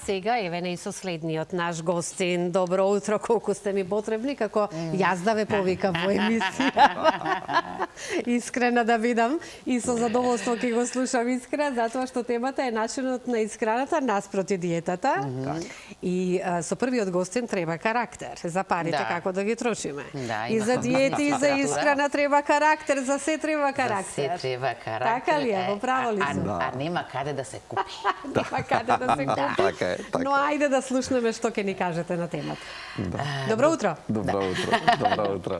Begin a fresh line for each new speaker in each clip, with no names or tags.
сега еве не и со следниот наш гостин. Добро утро, колку сте ми потребни, како јас да ве повикам во емисија. Искрена да видам и со задоволство ќе го слушам Искра, затоа што темата е начинот на исхраната наспроти диетата. И со првиот гостин треба карактер. За парите како да ги трошиме. И за диети, и за исхрана треба карактер, за се треба карактер.
За се треба карактер.
Така ли е, во право ли сум?
А нема каде да се купи.
Нема каде да се купи.
Така е.
Но ајде да слушнеме што ќе ни кажете на темата. Добро утро.
Добро утро. Добро утро.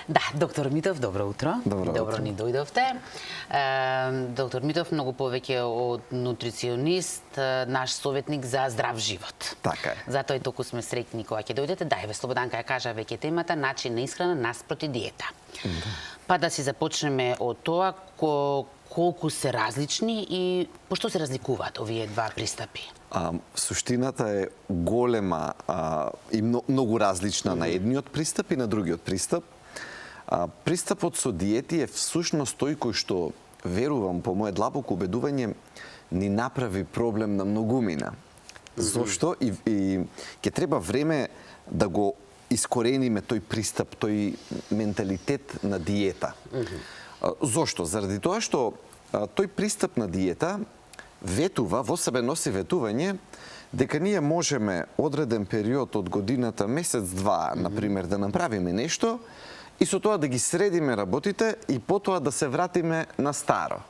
Да, доктор Митов, добро утро. Добро ни дојдовте. Доктор Митов, многу повеќе од нутриционист, наш советник за здрав живот.
Така е.
Затоа и толку сме среќни кога ќе дојдете. Да, еве Слободанка ја кажа веќе темата, начин на исхрана наспроти диета. Па да си започнеме од тоа колку се различни и по што се разликуваат овие два пристапи?
Суштината е голема и многу различна на едниот пристап и на другиот пристап. Пристапот со диети е всушност тој кој што, верувам, по моје длабоко убедување, ни направи проблем на многумина. Зошто? И ќе треба време да го искорениме тој пристап, тој менталитет на диета. Зошто? Заради тоа што тој пристап на диета ветува, во себе носи ветување, дека ние можеме одреден период од годината, месец-два, например, да направиме нешто и со тоа да ги средиме работите и потоа да се вратиме на старо.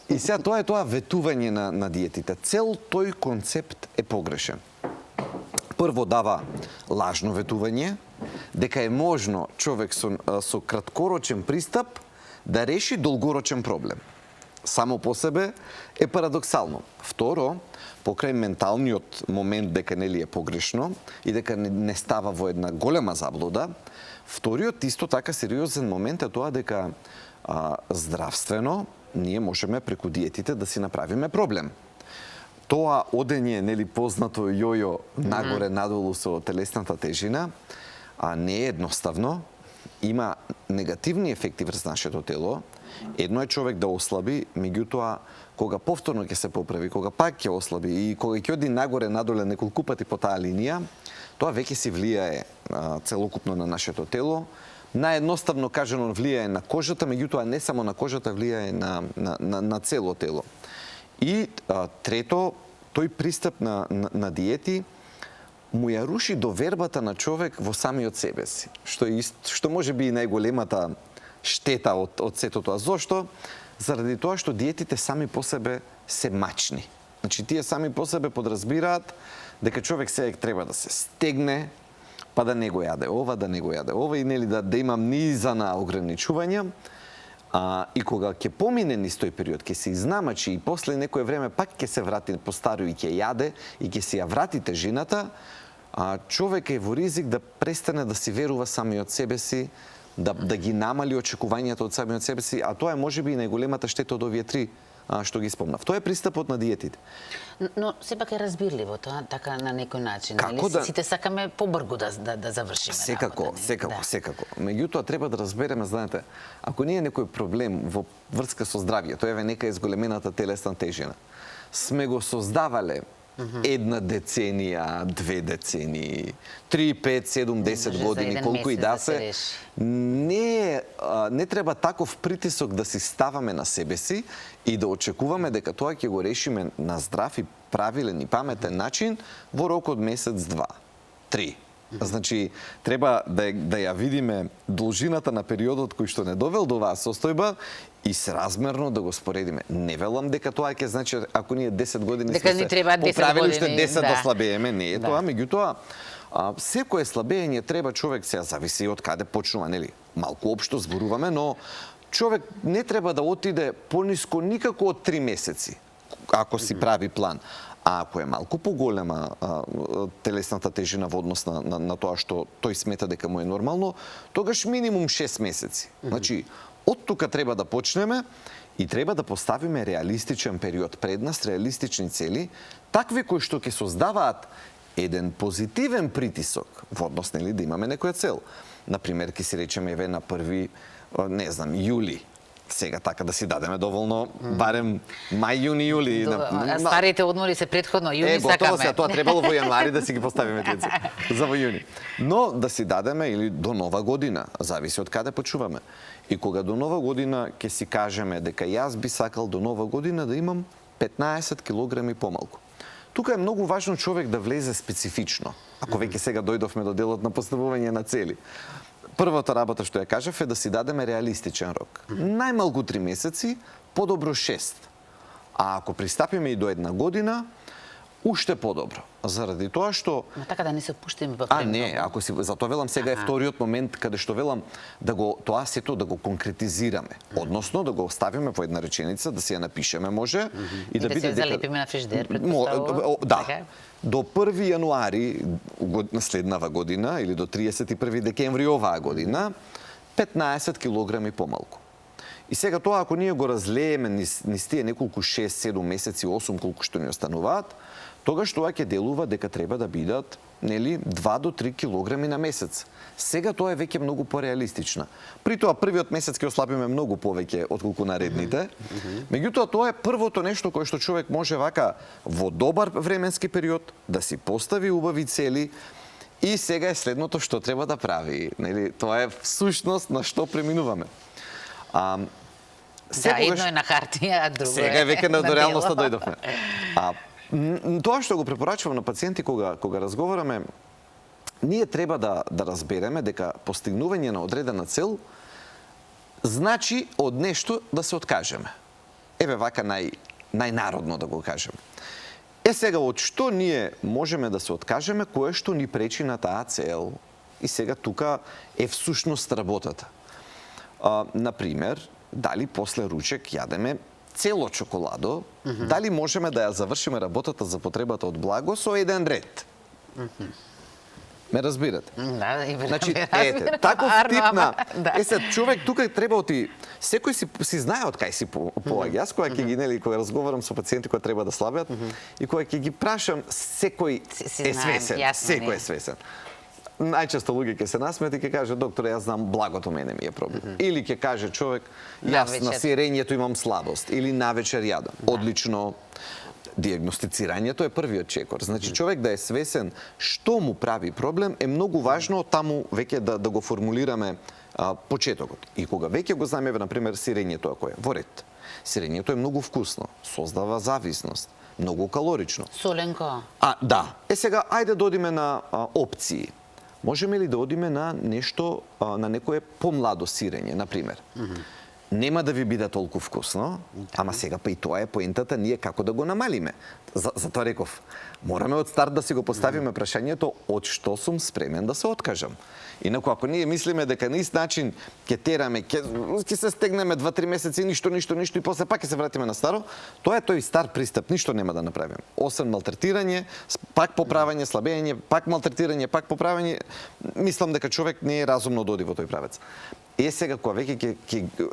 И сега тоа е тоа ветување на диетите. Цел тој концепт е погрешен. Прво дава лажно ветување, дека е можно човек со краткорочен пристап да реши долгорочен проблем. Само по себе е парадоксално. Второ, покрај менталниот момент дека нели е погрешно и дека не става во една голема заблуда, вториот исто така сериозен момент е тоа дека здравствено ние можеме преку диетите да си направиме проблем. Тоа одење, нели познато јојо нагоре надолу со телесната тежина, не е едноставно, има негативни ефекти врз нашето тело. Едно е човек да ослаби, меѓутоа кога повторно ќе се поправи, кога пак ќе ослаби и кога ќе оди нагоре надоле неколку пати по таа линија, тоа веќе си влијае целокупно на нашето тело. Наедноставно кажано влијае на кожата, меѓутоа не само на кожата, влијае на цело тело. И трето, тој пристап на диети му ја руши довербата на човек во самиот себе си, што може би и најголемата штета од сето тоа. Зошто? Заради тоа што диетите сами по себе се мачни. Значи, тие сами по себе подразбираат дека човек сега треба да се стегне, па да не го јаде ова, да не го јаде ова и нели да имам низа на ограничувања. И кога ќе помине низ тој период, ќе се изнамачи и после некое време пак ќе се врати по старо и ќе јаде и ќе се ја врати тежината, човек е во ризик да престане да си верува самиот себе си, да ги намали очекувањата од самиот себе си, а тоа е можеби и најголемата штета од овие три што ги спомнав. Тоа е пристапот на диетите.
Но сепак е разбирливо тоа, така на некој начин.
Како да...
Сите сакаме побрзо да завршиме работа.
Секако. Меѓутоа треба да разбереме, знаете, ако ние некој проблем во врска со здравјето, еве нека е зголемената телесна тежина, сме го создавале една деценија, две децении, 3, 5, 7, 10 години, колку и да се, не треба таков притисок да си ставаме на себе си и да очекуваме дека тоа ќе го решиме на здрав и правилен и паметен начин во рок од месец, 2, 3. Значи, треба да ја видиме должината на периодот кој што не довел до оваа состојба и сразмерно да го споредиме. Не велам дека тоа ќе значи ако ние 10 години
дека
сме се поправили уште 10 да слабееме, не е тоа, меѓутоа секое слабење треба човек, сега зависи од каде почнува, нели? Малку општо зборуваме, но човек не треба да отиде пониско никако од 3 месеци ако си прави план. А ако е малку поголема телесната тежина во однос на тоа што тој смета дека му е нормално, тогаш минимум 6 месеци. Значи, од тука треба да почнеме и треба да поставиме реалистичен период пред нас, реалистични цели, такви кои што ќе создаваат еден позитивен притисок во однос, нели, да имаме некоја цел. Например, ќе си речеме еве на 1, не знам, јули, сега така да си дадеме доволно барем мај, јуни, јули.
Старите одмори се претходно, јуни
готово
сакаме.
се, тоа требало во јануари да си ги поставиме тие за во јуни. Но да си дадеме или до нова година, зависи од каде почуваме. И кога до нова година ќе си кажеме дека јас би сакал до нова година да имам 15 килограми помалку. Тука е многу важно човек да влезе специфично. Ако веќе сега дојдовме до делот на поставување на цели. Првата работа што ја кажав е да си дадеме реалистичен рок. Најмалку 3 месеци, подобро 6. А ако пристапиме и до 1 година, уште подобро. Заради тоа што
Но така да не се пуштиме во
не, ако си затоа велам сега е вториот момент каде што велам да го тоа сето да го конкретизираме, односно да го оставиме во една реченица, да си ја напишеме може
и да
биде
се залепиме на фриждер,
да. До 1 јануари следнава година или до 31 декември оваа година 15 килограми помалку. И сега тоа ако ние го разлееме низ тие неколку 6-7 месеци, 8 колку што ни остануваат, тогаш тоа ќе делува дека треба да бидат, нели, 2 до 3 килограми на месец. Сега тоа е веќе многу пореалистична. При тоа првиот месец ќе ослабиме многу повеќе отколку наредните. Меѓутоа тоа е првото нешто кое што човек може вака во добар временски период да си постави убави цели. И сега е следното што треба да прави, нели, тоа е всушност на што преминуваме.
Едно е на хартија, а друго
сега е веќе до реалноста дојдовме. Тоа што го препорачувам на пациенти кога разговараме, ние треба да разбереме дека постигнување на одредена цел значи од нешто да се откажеме. Еве вака најнародно да го кажеме. Сега од што ние можеме да се откажеме, кое што ни пречи на таа цел. И сега тука е всушност работата. Например, дали после ручек јадеме цело чоколадо, дали можеме да ја завршиме работата за потребата од благо со еден ред. Ме разбирате?
Да, и
значи, ете, таков тип на... човек тука треба секој си знае од кај си поаѓа. Јас кога ќе ги, нели, кога разговарам со пациенти кои треба да слабеат и кога ќе ги прашам, секој е свесен. Секој е свесен. Најчесто луѓе ќе се насмеат и ќе каже доктор, јас знам благото мене ми е проблем. Или ќе каже човек, јас на сирењето имам слабост или навечер јадам. Одлично. Диагностицирањето е првиот чекор. Значи човек да е свесен што му прави проблем е многу важно таму веќе да го формулираме почетокот. И кога веќе го знаеме, на пример, сирењето ако е во ред. Сирењето е многу вкусно, создава зависност, многу калорично.
Соленко.
Да. Сега ајде да одиме на опции. Можеме ли да одиме на нешто, на некое помладо сирење, на пример? Нема да ви биде толку вкусно, ама сега па и тоа е поентата ние како да го намалиме. Затоа реков, мораме од старт да си го поставиме прашањето од што сум спремен да се откажам. Инаку ако ние мислиме дека на ист начин ќе тераме, ќе се стегнеме 2-3 месеци ништо и после пак ќе се вратиме на старо, тоа е тој стар пристап, ништо нема да направиме. Освен малтретирање, пак поправање, слабење, пак малтретирање, пак поправање, мислам дека човек не е разумно да оди во тој правец. Сега кога веќе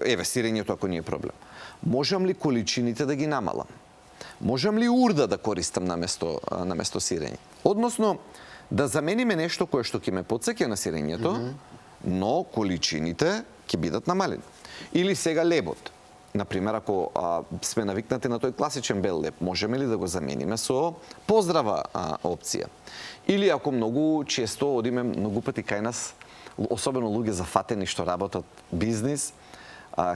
еве сирењето ако не е проблем. Можам ли количините да ги намалам? Можам ли урда да користам наместо сирење? Односно да замениме нешто кое што ќе ме потсеќа на сирењето, но количините ќе бидат намалени. Или сега лебот. Например, ако сме навикнати на тој класичен бел леб, можеме ли да го замениме со поздрава опција? Или ако многу често одиме многу пати кај нас, особено луѓе зафатени што работат бизнис,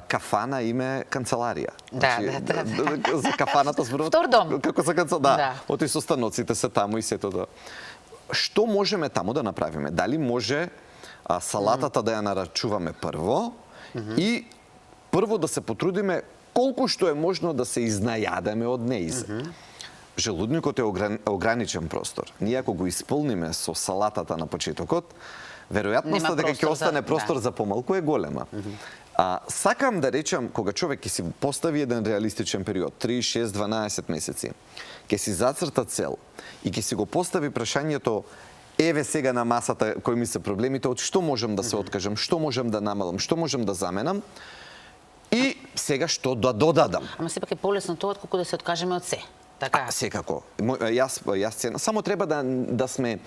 кафана име канцеларија.
Да.
За кафаната зборуват
Втордом.
како за канцеларија. Да. Оти со станоците се таму и сето тоа. Што можеме таму да направиме? Дали може салатата да ја нарачуваме прво и прво да се потрудиме колку што е можно да се изнајадеме од неизе. Желудникот е ограничен простор. Ние ако го исполниме со салатата на почетокот, веројатноста дека ќе остане простор за помалку е голема. Сакам да речам, кога човек ќе си постави еден реалистичен период, 3, 6, 12 месеци, ќе си зацрта цел и ќе си го постави прашањето еве сега на масата кои ми се проблемите, од што можам да се откажам, што можам да намалам, што можам да заменам и сега што да додадам.
Ама сепак е полесно тоа отколку да се откажеме од се. Така.
Секако. Јас само треба да сме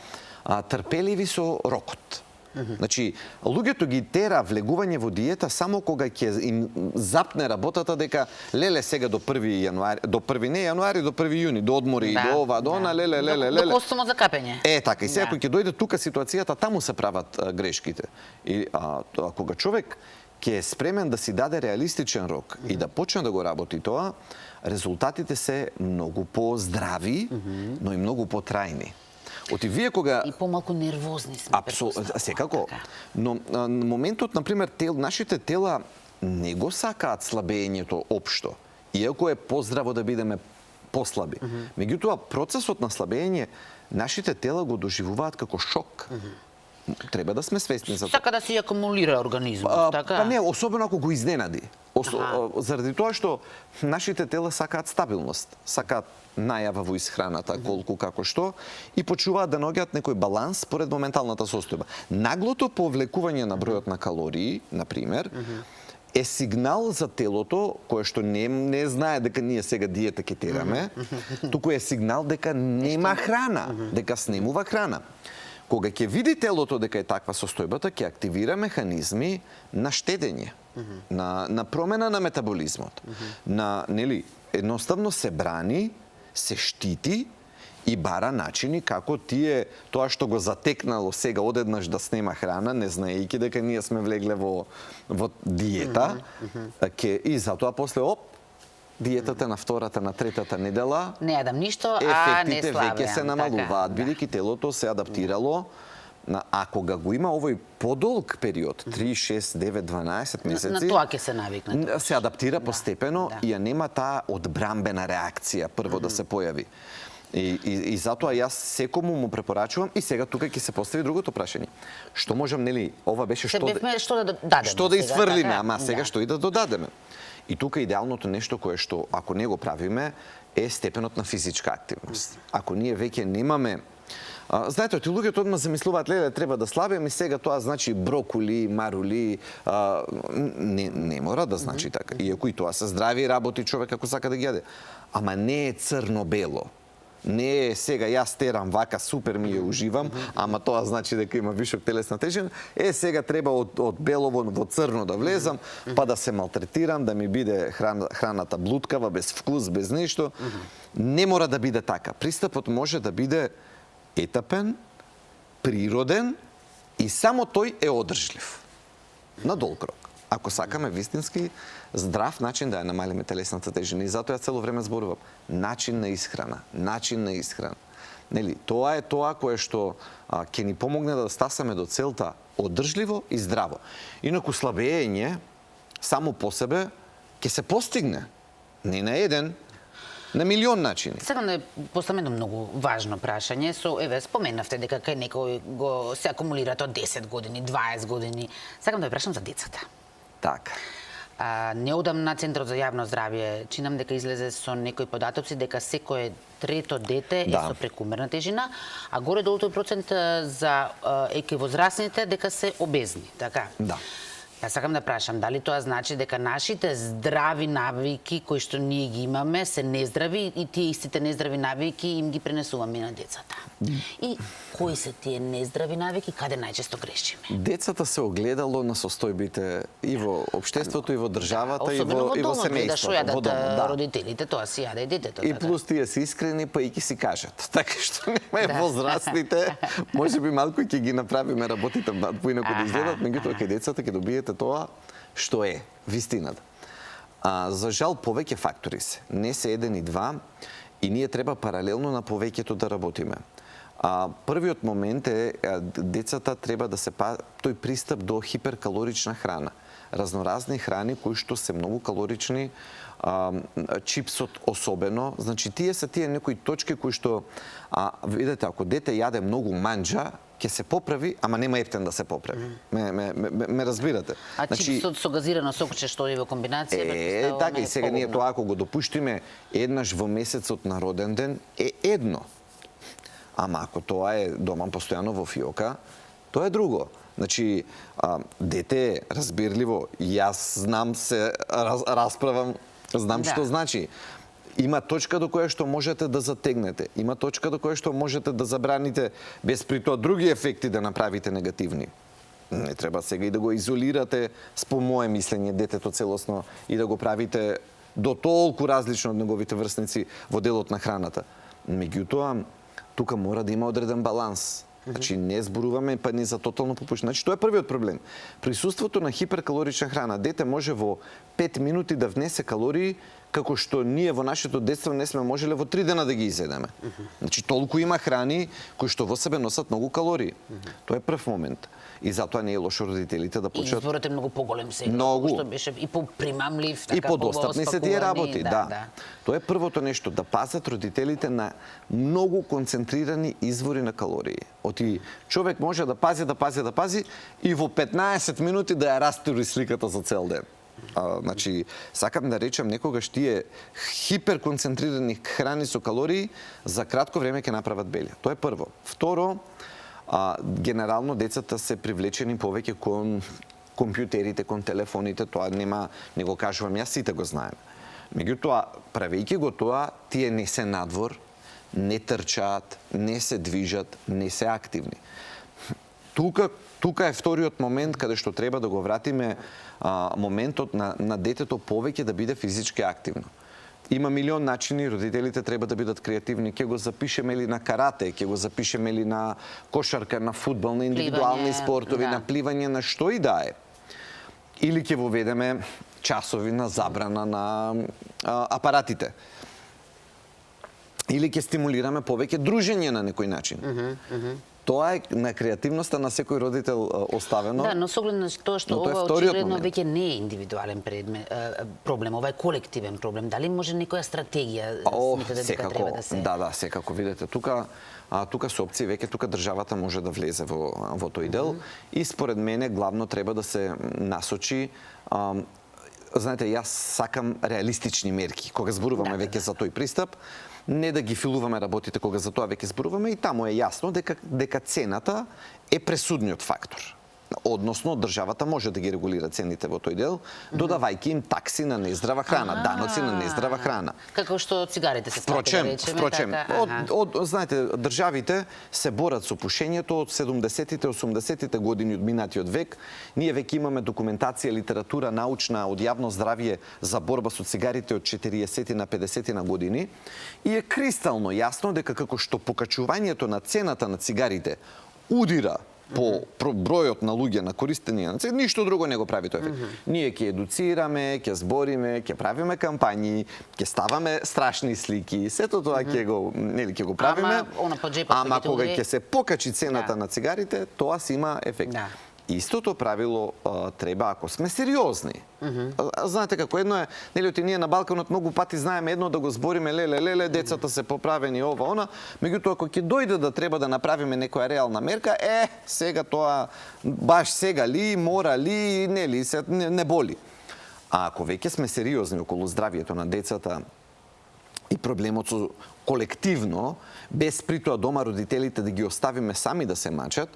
трпеливи со рокот. Значи, луѓето ги тера влегување во диета само кога ќе им запне работата дека леле сега до 1 јануари, до 1 не јануари, до 1 јуни, до одмори, до ова, до она, леле.
До костумот за капење.
Така, и сега кога ќе дојде тука ситуацијата, таму се прават грешките. И кога човек ќе е спремен да си даде реалистичен рок и да почне да го работи тоа, резултатите се многу по-здрави, но и многу по-трајни. Оти вие кога
И помалку нервозни сме.
апсолутно, секако. Но на моментот, например, нашите тела не го сакаат слабењето општо, иако е поздраво да бидеме послаби. Меѓутоа, процесот на слабење нашите тела го доживуваат како шок. Треба да сме свесни за тоа.
Сака да си акумулира организмот, така?
Па не, особено ако го изненади. Заради тоа што нашите тела сакаат стабилност, сакаат најава во исхраната, колку, како што, и почуваат да наоѓаат некој баланс според моменталната состојба. Наглото повлекување на бројот на калории, например, е сигнал за телото, кое што не знае дека ние сега диета ќе тераме, туку е сигнал дека нема храна, дека снемува храна. Кога ќе види телото дека е таква состојбата, ќе активира механизми на штедење, на промена на метаболизмот, нели, едноставно се брани, се штити и бара начини како тоа што го затекнало сега одеднаш да снема храна, не знаејќи дека ние сме влегле во диета, и затоа после диетата на втората, на третата недела,
Не јадам ништо, а не
ефектите
слабеам.
веќе се намалуваат, бидејќи телото се адаптирало, а кога го има овој подолг период, 3, 6, 9, 12 месеци,
На тоа ќе се навикне.
се адаптира постепено и ја нема таа одбрамбена реакција прво да се појави. И затоа јас секому му препорачувам, и сега тука ќе се постави другото прашање. Што можам, нели, ова беше
Што да дадеме.
што да
сега,
исфрлиме,
така?
ама сега што и да додадеме. И тука идеалното нешто кое што, ако не го правиме, е степенот на физичка активност. Ако ние веќе немаме знаете, оти луѓето одма замислуваат, леле, треба да слабеме и сега тоа значи брокули, марули, не мора да значи така. Иако и тоа се здрави работи човек ако сака да ги јаде. Ама не е црно-бело. Не е сега јас терам вака, супер ми ја уживам, ама тоа значи дека има вишок телесна тежина. Сега треба од белово во црно да влезам, па да се малтретирам, да ми биде храната блуткава, без вкус, без нешто. Не мора да биде така. Пристапот може да биде етапен, природен и само тој е одржлив. На долг рок. Ако сакаме вистински здрав начин да ја намалиме телесната тежина, и затоа ја цело време зборувам, начин на исхрана, Нели, тоа е тоа кое што ќе ни помогне да стасаме до целта одржливо и здраво. Инаку слабење само по себе ќе се постигне не на еден, на милион начини.
Сакам да поставам едно многу важно прашање. Споменавте дека кај некој го се акумулираат од 10 години, 20 години. Сакам да ве прашам за децата.
Така.
Неодамна на Центарот за јавно здравје чинам дека излезе со некои податоци дека секое трето дете е со прекумерна тежина, а горе-долу тој процент за екивозрасните дека се обезни, така?
Да.
Јас сакам да прашам, дали тоа значи дека нашите здрави навики кои што ние ги имаме се нездрави и тие истите нездрави навики им ги пренесуваме на децата? И кои се тие нездрави навики, каде најчесто грешиме?
Децата се огледало на состојбите и во општеството, и во државата, и во семејството.
Што јадат родителите, тоа си јаде и детето.
И плюс тие се искрени, па и ќе си кажат. Така што нема возрастните, може би малку ќе ги направиме работите поинаку да изгледат, меѓутоа кај децата ќе добиете тоа што е вистината. За жал повеќе фактори се, не се еден и два, и ние треба паралелно на повеќето да работиме. Првиот момент е децата треба да се тој пристап до хиперкалорична храна. Разноразни храни кои што се многу калорични, чипсот особено, значи тие се некои точки кои што видите, ако дете јаде многу манџа, ќе се поправи, ама нема ефтен да се поправи. Ме разбирате.
Чипсот со газирано сокче што е во комбинација?
Така, и сега ние тоа ако го допуштиме еднаш во месецот на роден ден, е едно. Ама ако тоа е дома постојано во фиока, тоа е друго. Значи, дете е разбирливо, јас знам се расправам, знам што значи. Има точка до која што можете да затегнете, има точка до која што можете да забраните без при тоа други ефекти да направите негативни. Не треба сега и да го изолирате, по мое мислење, детето целосно и да го правите до толку различно од неговите врсници во делот на храната. Меѓутоа, тука мора да има одреден баланс. Значи, не зборуваме па ни за тотално попушнење. Значи, тоа е првиот проблем. Присуството на хиперкалорична храна. Дете може во 5 минути да внесе калории, како што ние во нашето детство не сме можеле во 3 дена да ги изедеме. Значи, толку има храни кои што во себе носат многу калории. Тоа е прв момент. И затоа не е лошо родителите да
И
почнат...
изборот е многу поголем сега,
Многу.
што беше и попримамлив, така,
И подостапни се тие работи,
да.
Тоа е првото нешто, да пазат родителите на многу концентрирани извори на калории. Оти човек може да пази и во 15 минути да ја растури сликата за цел ден. Значи, сакам да речем, некогаш тие хиперконцентрирани храни со калории за кратко време ќе направат белја. Тоа е прво. Второ, генерално децата се привлечени повеќе кон компјутерите, кон телефоните, тоа не го кажувам јас, сите го знаеме. Меѓутоа, правејќи го тоа, тие не се надвор, не трчаат, не се движат, не се активни. Тука е вториот момент каде што треба да го вратиме моментот на детето повеќе да биде физички активно. Има милион начини, родителите треба да бидат креативни. Ќе го запишеме ли на карате, ќе го запишеме ли на кошарка, на фудбал, на индивидуални спортови, на пливање, на што и да е. Или ќе воведеме часови на забрана на апаратите. Или ќе стимулираме повеќе дружење на некој начин. Тоа е на креативноста на секој родител оставено.
Да, но со оглед на тоа што ова очигледно веќе не е индивидуален проблем, ова е колективен проблем. Дали може некоја стратегија смета дека треба да се...
Да, секако видите. Тука се опции, веќе тука државата може да влезе во тој дел и според мене главно треба да се насочи. Знаете, јас сакам реалистични мерки кога зборуваме веќе за тој пристап. Не да ги филуваме работите кога за тоа веќе зборуваме, и таму е јасно дека цената е пресудниот фактор. Односно, државата може да ги регулира цените во тој дел, додавајќи им такси на нездрава храна, даноци на нездрава храна.
Како што цигарите се сака да речеме.
Впрочем, знаете, државите се борат со пушењето од 70-тите, 80-тите години од минатиот век. Ние веќе имаме документација, литература научна од јавно здравје за борба со цигарите од 40-ти на 50-ти на години и е кристално јасно дека како што покачувањето на цената на цигарите удира по бројот на луѓе на користење на цигари, ништо друго не го прави тој ефект. Ние ќе едуцираме, ќе збориме, ќе правиме кампањи, ќе ставаме страшни слики, сето тоа ќе го правиме. Ама кога ќе се покачи цената на цигарите, тоа си има ефект. Истото правило треба ако сме сериозни. Знаете како едно е, нели ние на Балканот многу пати знаеме едно да го збориме леле, децата се поправени ова она, меѓутоа ако ќе дојде да треба да направиме некоја реална мерка, сега тоа баш сега ли, мора ли, нели, не боли. А ако веќе сме сериозни околу здравието на децата и проблемот со колективно, без при тоа дома родителите да ги оставиме сами да се мачат,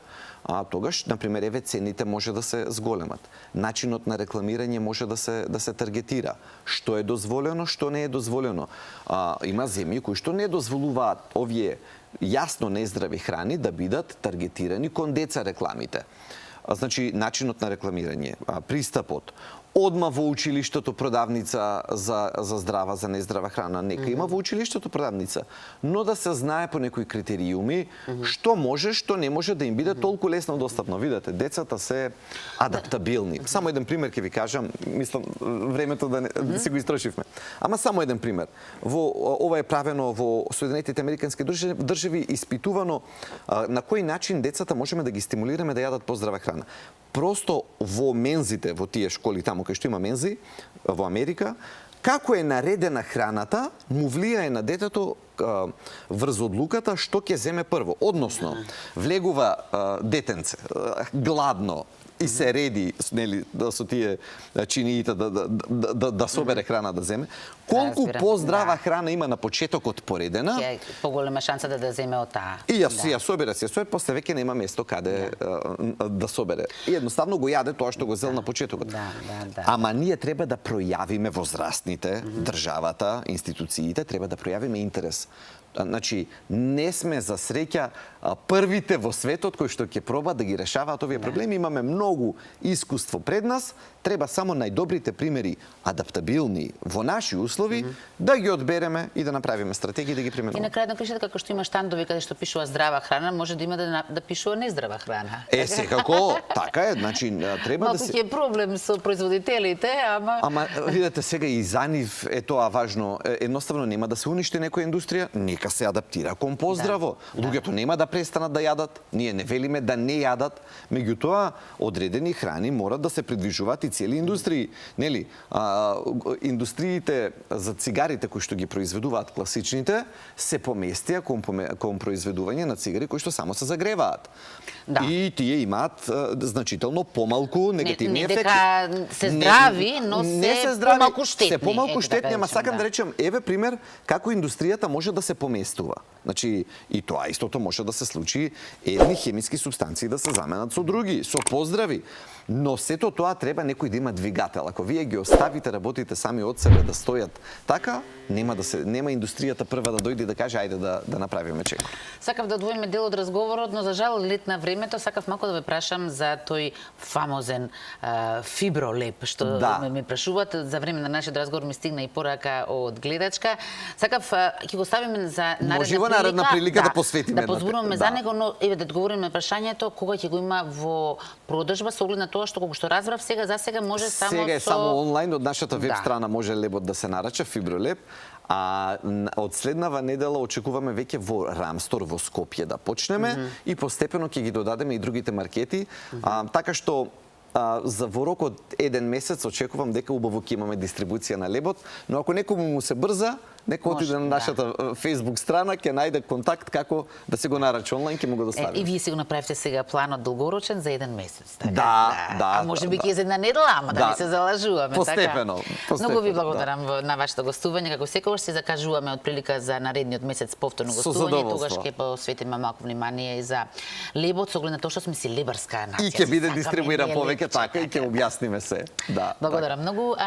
тогаш, например, цените може да се зголемат. Начинот на рекламирање може да се таргетира. Што е дозволено, што не е дозволено. Има земји кои што не дозволуваат овие јасно нездрави храни да бидат таргетирани кон деца рекламите. Значи, начинот на рекламирање, пристапот, одма во училиштето продавница за здрава, за нездрава храна. Нека има во училиштето продавница, но да се знае по некои критериуми што може, што не може да им биде толку лесно достапно. Видете, децата се адаптабилни. Само еден пример ќе ви кажам, мислам времето да си го истрошивме. Ама само еден пример. Ова е правено во Соединетите американски држави, испитувано на кој начин децата можеме да ги стимулираме да јадат поздрава храна. Просто во мензите, во тие школи таму кај што има мензи, во Америка, како е наредена храната, му влијае на детето врз одлуката што ќе земе прво. Односно, влегува детенце, гладно, и се реди, нели, со тие чиниите да собере храна да земе. Колку поздрава храна има на почетокот поредена,
поголема шанса да земе од таа.
И ја собере, после веќе нема место каде да собере. И едноставно го јаде тоа што го зел на почетокот. Ама ние треба да пројавиме возрастните, државата, институциите, треба да пројавиме интерес. Значи, не сме за среќа првите во светот кои што ќе пробаат да ги решаваат овие проблеми. Имаме многу искуство пред нас, треба само најдобрите примери, адаптабилни во наши услови, да ги одбереме и да направиме стратегии да ги
И
применуваме.
на крај на кришата, како што има штандови каде што пишува здрава храна, може да има да пишува нездрава храна.
Секако, така е, значи треба да
Малку
се
ќе е проблем со производителите, ама...
Ама видете сега и за нив е тоа важно. Едноставно нема да се уништи некоја индустрија, нека се адаптира кон поздраво. Луѓето нема да престанат да јадат, ние не велиме да не јадат, меѓутоа одредени храни морат да се придвижуваат и цели индустрии, нели? Индустриите за цигарите кои што ги произведуваат класичните се поместија кон произведување на цигари кои што само се загреваат.
Да.
И тие имаат значително помалку негативни
не
ефекти.
дека се здрави, но се помалку штетни.
Се помалку
ете,
штетни, ама
речем,
сакам да речем, еве пример како индустријата може да се поместува. Значи, и тоа истото може да се случи, едни хемиски субстанции да се заменат со други, со поздрави. Но сето тоа треба некој да има двигател. Ако вие ги оставите работите сами од себе да стојат така, нема индустријата прва да дојде и да каже ајде да направиме чек.
Сакав да одвоиме дел од разговорот, но за жал лет на времето сакав малку да ве прашам за тој фамозен фибролеп што ме прашуваат. За време на нашиот разговор ми стигна и порака од гледачка. Сакав ќе го ставиме за
наредна прилика да посветиме
да позборуваме за него, но еве да одговориме на прашањето кога ќе го има во продажба со оглед на тоа што колку што разбрав сега за сега може само
сега е само онлайн од нашата веб страна може лебот да се нарача фибролеп. А од следнава недела очекуваме веќе во Рамстор во Скопје да почнеме и постепено ќе ги додадеме и другите маркети, така што за во рок од еден месец очекувам дека убаво ќе имаме дистрибуција на лебот, но ако некому му се брза, нека отиде на нашата Facebook страна, ќе најде контакт како да се го нарача онлайн, ќе му го достави.
И вие си го направивте сега планот долгорочен за еден месец, така?
Да.
А може би ќе за една недела, ама да не се залажуваме,
постепено,
така? Многу ви благодарам на вашето гостување, како секогаш се закажуваме од прилика за наредниот месец повторно гостување, тогаш ќе посветиме малку внимание и за лебот со оглед на тоа што сме си лебарска нација.
И ќе биде дистрибуиран повеќе така и ќе објасниме се.
Благодарам многу.